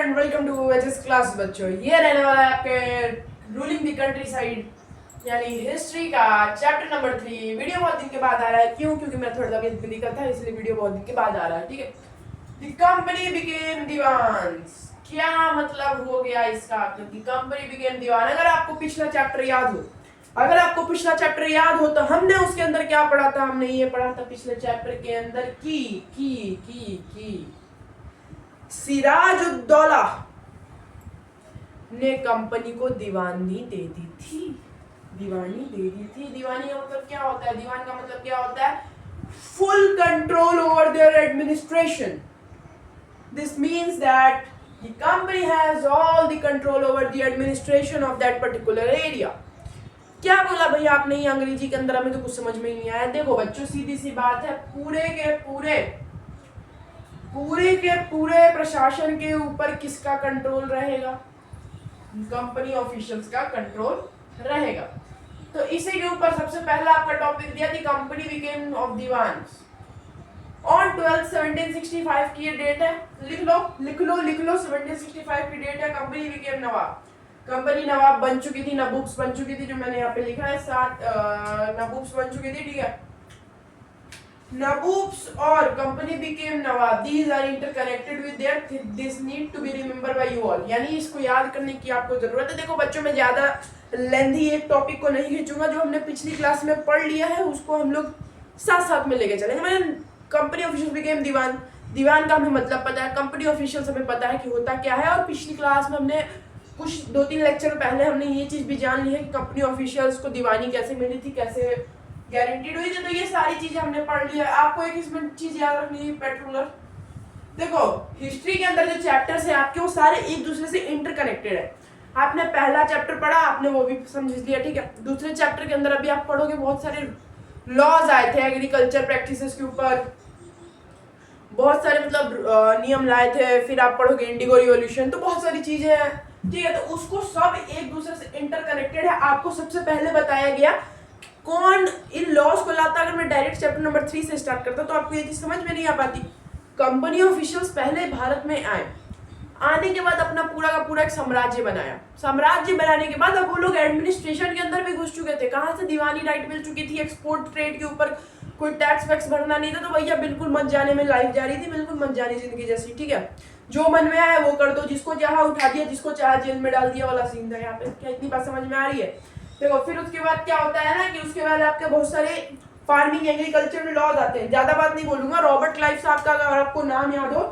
And welcome to HS class बच्चों। ये रहने वाला है आपके रूलिंग द कंट्री साइड यानी हिस्ट्री का चैप्टर नंबर 3। वीडियो बहुत दिन के बाद आ रहा है। क्यों? क्योंकि मैं थोड़ा तबीयत भी दिक्कत था, इसलिए वीडियो बहुत दिन के बाद आ रहा है। ठीक है, द कंपनी बिकेम दीवान्स। क्या मतलब हो गया इसका? क्योंकि कंपनी बिकेम दीवान। अगर आपको पिछला चैप्टर याद हो तो हमने उसके अंदर क्या पढ़ा था? हमने ये पढ़ा था पिछले चैप्टर के अंदर की सिराजुद्दौला ने कंपनी को दीवानी दे दी थी। दीवानी का मतलब क्या होता है? दीवान का मतलब क्या होता है? Full control over their administration. This means that the company has all the control over the administration of that particular area। क्या बोला भैया आपने? ये अंग्रेजी के अंदर हमें तो कुछ समझ में ही नहीं आया। देखो बच्चों, सीधी सी बात है, पूरे प्रशासन के ऊपर किसका कंट्रोल रहेगा? कंपनी ऑफिशियल्स का कंट्रोल रहेगा। तो इसी के ऊपर सबसे पहला आपका टॉपिक दिया थी, company became of Devans on 12 1765 की ये डेट है। लिख लो 1765 की डेट है। कंपनी बिकेम नवाब। कंपनी नवाब बन चुकी थी, नबूब्स बन चुकी थी, जो मैंने यहाँ पे लिखा है 7 नबूब्स बन चुकी थी। ठीक है, नबूब्स और company became nawab, these are interconnected with their, this need to be remember by you all. यानी इसको याद करने की आपको जरूरत है। देखो बच्चों, मैं ज्यादा लेंथी एक टॉपिक को नहीं खींचूंगा। जो हमने पिछली क्लास में पढ़ लिया है उसको हम लोग साथ साथ में लेके चलेंगे। मैंने कंपनी ऑफिशियल बिकेम दीवान का हमें मतलब पता है, कंपनी ऑफिशियल्स हमें पता है कि होता क्या है। और पिछली क्लास में हमने कुछ 2-3 लेक्चर पहले हमने ये चीज भी जान ली है कि कंपनी ऑफिशियल्स को दीवानी कैसे मिली थी, कैसे गारंटीड हुई थी। तो ये सारी चीजें हमने पढ़ ली है। आपको एक इसमें चीज याद रखनी है, पेट्रोलर। देखो हिस्ट्री के अंदर जो चैप्टर्स हैं आपके, वो सारे एक दूसरे से इंटरकनेक्टेड है। आपने पहला चैप्टर पढ़ा, आपने वो भी समझ लिया। ठीक है, दूसरे चैप्टर के अंदर अभी आप पढ़ोगे, बहुत सारे लॉज आए थे एग्रीकल्चर प्रैक्टिसेस के ऊपर, बहुत सारे मतलब नियम लाए थे। फिर आप पढ़ोगे इंडिगो रिवॉल्यूशन, तो बहुत सारी चीजें हैं। ठीक है, तो उसको सब एक दूसरे से इंटरकनेक्टेड है। आपको सबसे पहले बताया गया कौन इन लॉज को लाता। अगर मैं डायरेक्ट चैप्टर नंबर 3 से स्टार्ट करता तो आपको ये चीज समझ में नहीं आ पाती। कंपनी ऑफिशियल्स पहले भारत में आए, आने के बाद अपना पूरा का पूरा एक साम्राज्य बनाया। साम्राज्य बनाने के बाद अब वो लोग एडमिनिस्ट्रेशन के अंदर भी घुस चुके थे। कहाँ से? दीवानी राइट मिल चुकी थी, एक्सपोर्ट ट्रेड के ऊपर कोई टैक्स वैक्स भरना नहीं था। तो भैया बिल्कुल मत जाने में लाइफ जा रही थी, बिल्कुल मत जाने जिंदगी जैसी। ठीक है, जो मन में आया वो कर दो, जिसको चाहा उठा दिया, जिसको चाहा जेल में डाल दिया वाला सीन था यहाँ पे। क्या इतनी बात समझ में आ रही है? देखो फिर उसके बाद क्या होता है ना कि उसके बाद आपके बहुत सारे फार्मिंग एग्रीकल्चर में लॉज आते हैं। ज्यादा बात नहीं बोलूंगा। रॉबर्ट क्लाइव साहब का अगर आपको नाम याद हो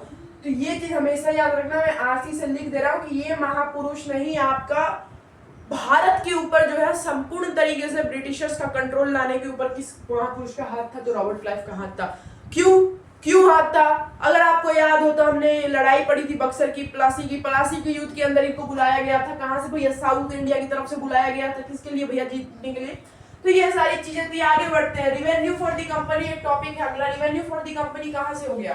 तो ये चीज हमेशा याद रखना। मैं आरसी से लिख दे रहा हूँ कि ये महापुरुष नहीं, आपका भारत के ऊपर जो है संपूर्ण तरीके से ब्रिटिशर्स का कंट्रोल लाने के ऊपर किस महापुरुष का हाथ था? तो रॉबर्ट क्लाइव का हाथ था। क्यों हाथ था? अगर आपको याद हो तो हमने लड़ाई पड़ी थी बक्सर की, प्लासी की युद्ध के अंदर इनको बुलाया गया था। कहां से भैया? साउथ इंडिया की तरफ से बुलाया गया था। किसके लिए भैया? जीतने के लिए। तो ये सारी चीजें थी। आगे बढ़ते हैं। रिवेन्यू फॉर द कंपनी एक टॉपिक है अगला। रिवेन्यू फॉर द कंपनी कहां से हो गया?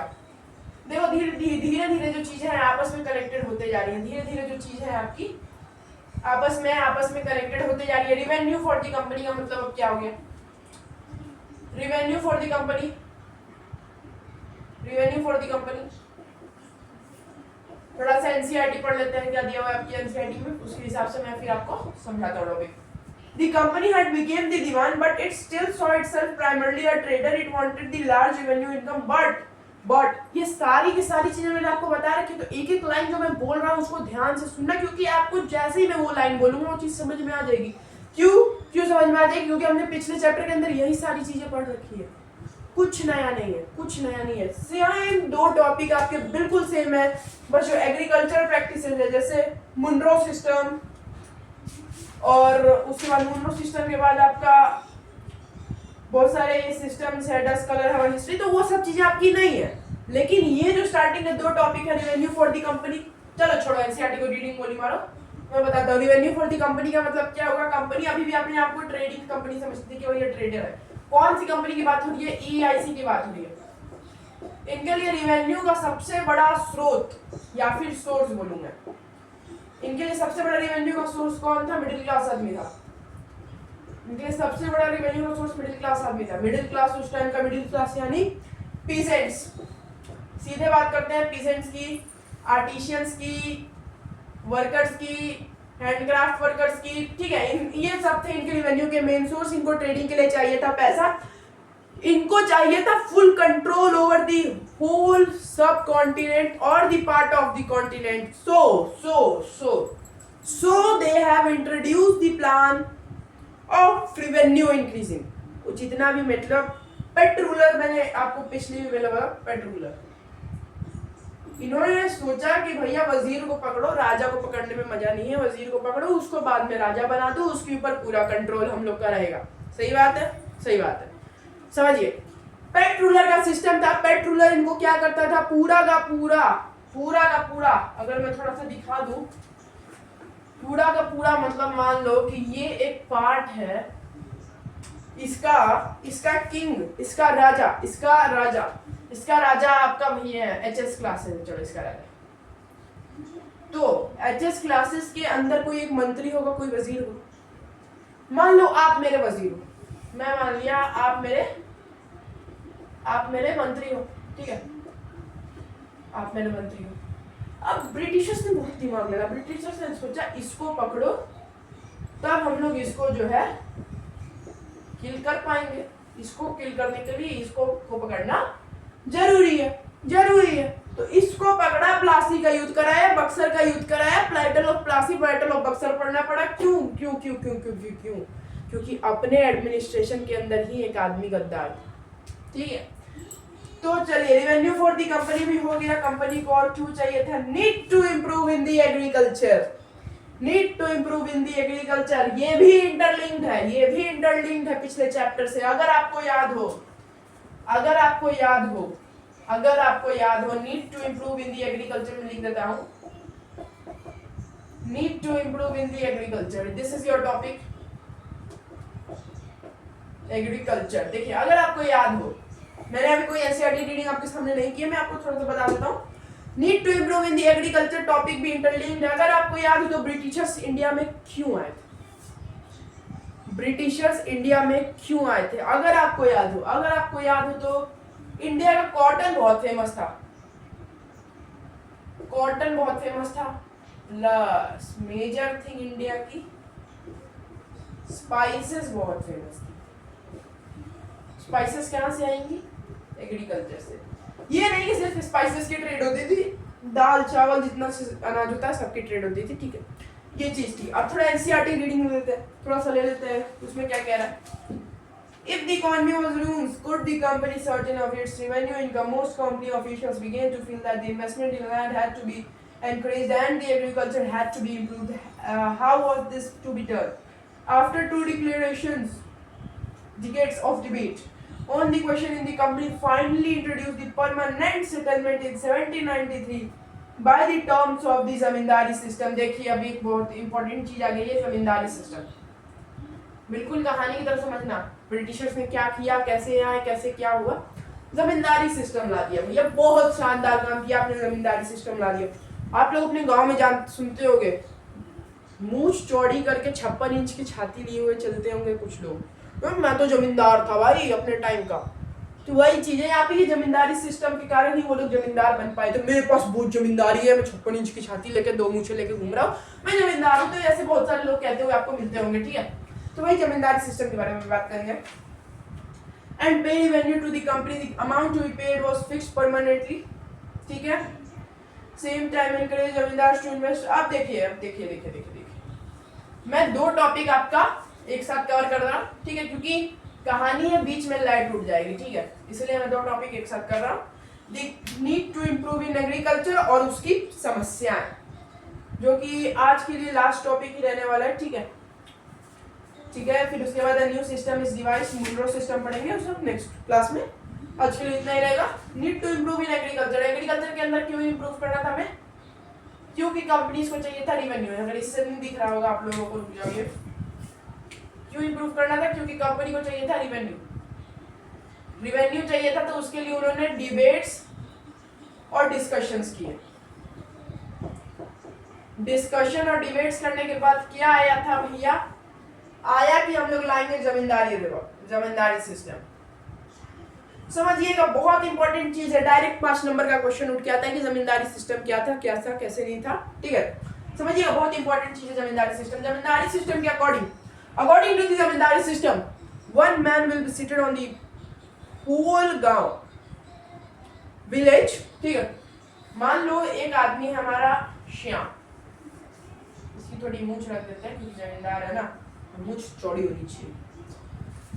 देखो धीरे धीरे जो चीजें हैं आपस में कनेक्टेड होते जा रही है। धीरे धीरे जो चीजें हैं आपकी आपस में कनेक्टेड होते जा रही है। रिवेन्यू फॉर द कंपनी का मतलब अब क्या हो गया? रिवेन्यू फॉर द कंपनी थोड़ा सा एनसीईआरटी पढ़ लेते हैं। क्या दिया हुआ है आपकी एनसीईआरटी में, उसके हिसाब से मैं फिर आपको समझाता हूँ। The company had became the divan, but it still saw itself primarily a trader. It wanted the large revenue income, but ये सारी की सारी चीजें मैंने आपको बता रखी। तो एक एक लाइन जो मैं बोल रहा हूँ उसको ध्यान से सुनना, क्योंकि आपको जैसे ही मैं वो लाइन बोलूंगा वो चीज समझ में आ जाएगी। क्यों समझ में आ जाएगी? क्योंकि हमने पिछले चैप्टर के अंदर यही सारी चीजें पढ़ रखी है। कुछ नया नहीं है। सेम 2 टॉपिक आपके बिल्कुल सेम है, बस जो एग्रीकल्चर प्रैक्टिसेस है, जैसे मुनरो सिस्टम, और उसके बाद मुनरो सिस्टम के बाद आपका बहुत सारे सिस्टम्स है, डस्ट कलर है, हिस्ट्री, तो वो सब चीजें आपकी नहीं है। लेकिन ये जो स्टार्टिंग के 2 टॉपिक है, रिवेन्यू फॉर द कंपनी, चलो छोड़ो एनसीईआरटी को रीडिंग गोली मारो, मैं बताता हूँ। रिवेन्यू फॉर द कंपनी का मतलब क्या होगा? कंपनी अभी भी अपने आप को ट्रेडिंग कंपनी समझती है कि वो ये ट्रेडर है। कौन सी कंपनी की बात हो रही है? ईआईसी की बात हो रही है। इनके लिए रिवेन्यू का सबसे बड़ा स्रोत या फिर सोर्स बोलूंगा, इनके लिए सबसे बड़ा रिवेन्यू का सोर्स कौन था? मिडिल क्लास आदमी था। इनके लिए सबसे बड़ा रिवेन्यू का सोर्स मिडिल क्लास आदमी था। मिडिल क्लास उस टाइम का मिडिल क्लास यानी पीसेंट्स। सीधे बात करते हैं पीसेंट्स की। आर्टिशियंस की, वर्कर्स की, हैंडक्राफ्ट वर्कर्स की, ठीक है, ये सब थे इनके रेवेन्यू के मेन सोर्स। इनको ट्रेडिंग के लिए चाहिए था पैसा, इनको चाहिए था full control over the whole subcontinent और the part of the continent. So they have introduce the plan of revenue increasing. वो जितना भी मतलब पेट्रोलर, मैंने आपको पिछली भी बोला पेट्रोलर, इन्होंने सोचा कि भैया वजीर को पकड़ो, राजा को पकड़ने में मजा नहीं है, वजीर को पकड़ो, उसको बाद में राजा बना दो, उसके ऊपर पूरा कंट्रोल हम लोग का रहेगा। सही बात है, सही बात है, समझिए। पेट रूलर का सिस्टम था। पेट रूलर इनको क्या करता था, पूरा का पूरा, अगर मैं थोड़ा सा दिखा दूं, पूरा का पूरा मतलब मान लो कि ये एक पार्ट है, इसका किंग, इसका राजा आपका भैया है एचएस क्लासेस, चलो इसका राजा। तो एचएस क्लासेस के अंदर कोई एक मंत्री होगा, कोई वजीर होगा। मान लो आप मेरे वजीर हो, मैं मान लिया आप मेरे मंत्री हो, ठीक है, आप मेरे मंत्री हो। अब ब्रिटिशर्स ने बहुत दिमाग लगा, ब्रिटिशर्स ने सोचा इसको पकड़ो, तब हम लोग इसको जो है किल कर पाएंगे। इसको किल करने के लिए इसको पकड़ना जरूरी है। तो इसको पकड़ा, प्लासी का युद्ध कराया, बक्सर का युद्ध कराया, battle of Plassey, battle of Buxar पढ़ना पड़ा। क्यों? क्योंकि अपने एडमिनिस्ट्रेशन के अंदर ही एक आदमी गद्दार था, ठीक है। तो चलिए, रेवेन्यू फॉर दी कंपनी भी हो गया। कंपनी को और क्यों चाहिए था? Need to improve in the agriculture, ये भी इंटरलिंक्ड है पिछले चैप्टर से। अगर आपको याद हो, need to improve in the agriculture में लिख देता हूं, need to improve in the agriculture, this is your topic agriculture. देखिए, अगर आपको याद हो, मैंने अभी कोई एनसीईआरटी रीडिंग आपके सामने नहीं की है, मैं आपको थोड़ा सा बता देता हूँ। Need to improve in the agriculture topic भी इंटरलिंक्ड है। अगर आपको याद हो तो ब्रिटिशर्स इंडिया में क्यों आए थे? अगर आपको याद हो तो इंडिया का कॉटन बहुत फेमस था। प्लस मेजर थिंग इंडिया की स्पाइसेस बहुत फेमस थी। स्पाइसेस कहां से आएंगी? एग्रीकल्चर से। ये नहीं कि सिर्फ स्पाइसेस की ट्रेड होती थी, दाल चावल जितना अनाज होता है सबकी ट्रेड होती थी, ठीक है, ये चीज थी। अब थोड़ा एनसीईआरटी रीडिंग ले लेते हैं, थोड़ा सा ले लेते हैं, उसमें क्या कह रहा है। If the economy was ruined, could the company certain of its revenue income? Most company officials began to feel that the investment in land had to be encouraged and the agriculture had to be improved. How was this to be done? After two decades of debate on the question, in the company finally introduced the permanent settlement in 1793 by the terms of the zamindari system. देखिए, अभी एक बहुत important चीज आ गई है, zamindari system. बिल्कुल कहानी की तरफ समझना, ब्रिटिशर्स ने क्या किया, कैसे आए, कैसे क्या हुआ। जमींदारी सिस्टम ला दिया भैया, बहुत शानदार काम किया आपने, जमींदारी सिस्टम ला दिया। आप लोग अपने गांव में सुनते होंगे, मूछ चौड़ी करके 56 इंच की छाती लिए हुए चलते होंगे कुछ लोग, मैं तो जमींदार था भाई अपने टाइम का। तो वही चीजें, यहाँ पे जमींदारी सिस्टम के कारण ही वो लोग जमींदार बन पाए। तो मेरे पास बहुत जमींदारी है, मैं 56 इंच की छाती लेके 2 मूछें लेके घूम रहा हूँ, मैं जमींदार हूँ। तो ऐसे बहुत सारे लोग कहते हुए आपको मिलते होंगे, ठीक है। तो वही जमींदारी सिस्टम के बारे में बात करेंगे। And pay revenue to the company, the amount to be paid was fixed permanently, ठीक है। Same time encourage zamindar to invest. अब देखिए, मैं 2 टॉपिक आपका एक साथ कवर कर रहा हूँ, ठीक है, क्योंकि कहानी है, बीच में लाइट टूट जाएगी, ठीक है, इसलिए मैं 2 टॉपिक एक साथ कर रहा हूँ। The need to improve in agriculture और उसकी समस्याएं, जो कि आज के लिए लास्ट टॉपिक ही रहने वाला है, ठीक है। फिर उसके बाद new system is devise, Munro system पढ़ेंगे उस नेक्स्ट क्लास में। आज के लिए इतना ही रहेगा। Need to improve in agriculture के अंदर क्यों इम्प्रूव करना था हमें? क्योंकि कंपनीज को चाहिए था रेवेन्यू। अगर इससे नहीं दिख रहा होगा आप लोगों को, रुक जाइए। क्यों इम्प्रूव करना था? क्योंकि कंपनी को चाहिए था रेवेन्यू चाहिए था, तो उसके लिए उन्होंने डिबेट्स और डिस्कशंस किए। डिस्कशन और डिबेट्स करने के बाद क्या आया था भैया? आया कि हम लोग लाएंगे जमींदारी सिस्टम। समझिएगा, बहुत इंपॉर्टेंट चीज है, डायरेक्ट 5 नंबर का क्वेश्चन उठ के आता है कि जमींदारी सिस्टम क्या था कैसे नहीं था, ठीक है। समझिएगा, बहुत इंपॉर्टेंट चीज है जमींदारी सिस्टम। जमींदारी सिस्टम के according to the zamindari system, one man will be seated on the whole gaon village, ठीक है। मान लो एक आदमी है हमारा श्याम, इसकी थोड़ी मूंछ रख देते हैं क्योंकि जमींदार है ना, मूंछ चौड़ी होनी चाहिए।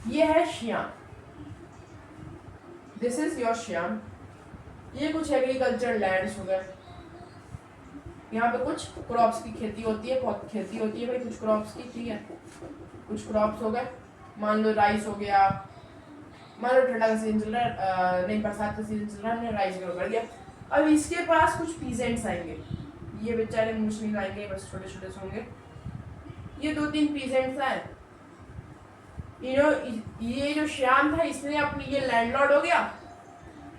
ये है Shyam, this is your Shyam. ये कुछ एग्रीकल्चर लैंड्स हो गए, यहाँ पे कुछ क्रॉप्स की खेती होती है, बहुत खेती होती है भाई कुछ क्रॉप्स की, ठीक है। कुछ क्रॉप्स हो गए, मान लो राइस हो गया, मान लो ठंडा का सीजन चल रहा है, नहीं बरसात का सीजन चल रहा है, हमने राइस ग्रो कर दिया। अब इसके पास कुछ पीजेंट्स आएंगे, ये बेचारे मूछ नहीं लाएंगे, बस छोटे छोटे से होंगे। ये 2-3 पीजेंट्स आए, ये जो श्याम था इसने अपनी, ये लैंडलॉर्ड हो गया,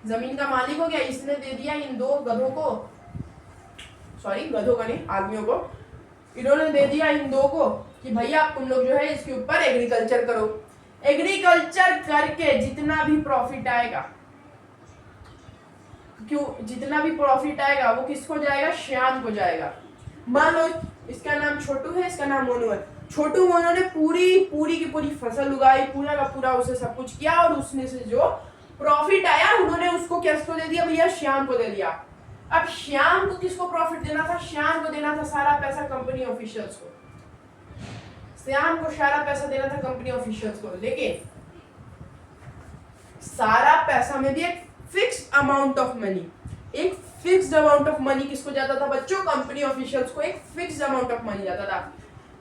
जमीन का मालिक हो गया, इसने दे दिया इन 2 गधों को, सॉरी गधों का नहीं, आदमियों को, इन्होंने दे दिया इन 2 को कि भैया तुम लोग जो है इसके ऊपर एग्रीकल्चर करो। एग्रीकल्चर करके जितना भी प्रॉफिट आएगा, जितना भी प्रॉफिट आएगा वो किसको जाएगा? श्याम को जाएगा। मान लो इसका नाम छोटू है, इसका नाम मोनू है। छोटू मोनू ने पूरी की पूरी फसल उगाई, पूरा का पूरा उसे सब कुछ किया, और उसमें से जो प्रॉफिट आया उन्होंने उसको किसको दे दिया भैया? श्याम को दे दिया। अब श्याम को किसको प्रॉफिट देना था? श्याम को देना था सारा पैसा कंपनी ऑफिशियल्स को, श्याम को सारा पैसा देना था कंपनी ऑफिशियल्स को। लेकिन सारा पैसा में भी एक फिक्स्ड अमाउंट ऑफ मनी, एक फिक्स्ड अमाउंट ऑफ मनी किसको जाता था बच्चों? कंपनी ऑफिशियल्स को एक फिक्स्ड अमाउंट ऑफ मनी जाता था।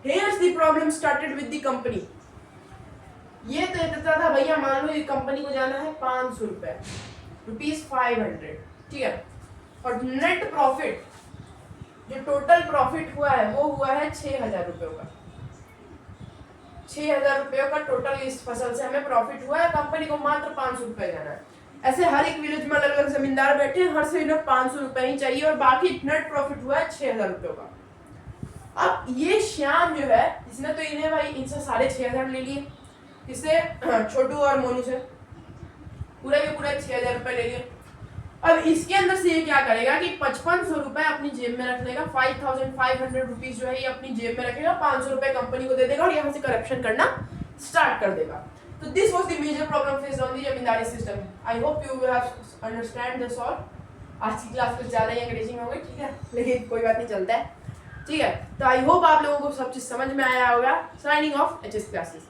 Here's the problem started with the company. ये तो देता था भैया, मान लो ये कंपनी को जाना है 500 रुपए, ₹500, ठीक है। और नेट प्रॉफिट, जो टोटल प्रॉफिट हुआ है वो हुआ है 6000 रुपयों का। 6000 रुपयों का टोटल इस फसल से हमें प्रॉफिट हुआ है, कंपनी को मात्र 500 रुपए जाना है। ऐसे हर एक विलेज में अलग अलग जमींदार बैठे हैं, हर से इन्हें 500 रुपए ही चाहिए, और बाकी नेट प्रॉफिट हुआ है 6000 रुपयों का। अब ये श्याम जो है, इसने तो इन्हें भाई इनसे 6500 ले लिए, इससे छोटू और मोनू से पूरा के पूरा 6000 रुपए ले लिए। अब इसके अंदर से ये क्या करेगा कि 5500 रुपए अपनी जेब में रख लेगा, 5500 रुपीज जो है ये अपनी जेब में रखेगा, 500 रुपए कंपनी को दे देगा और यहाँ से करप्शन करना स्टार्ट कर देगा। तो this was the major problem faced on the zamindari system. I hope you have understand this all. आज की क्लास कुछ ज्यादा ही अंग्रेजी में हो गई, ठीक है, लेकिन कोई बात नहीं, चलता है, ठीक है। तो आई होप आप लोगों को सब चीज समझ में आया होगा। Signing off HS classes.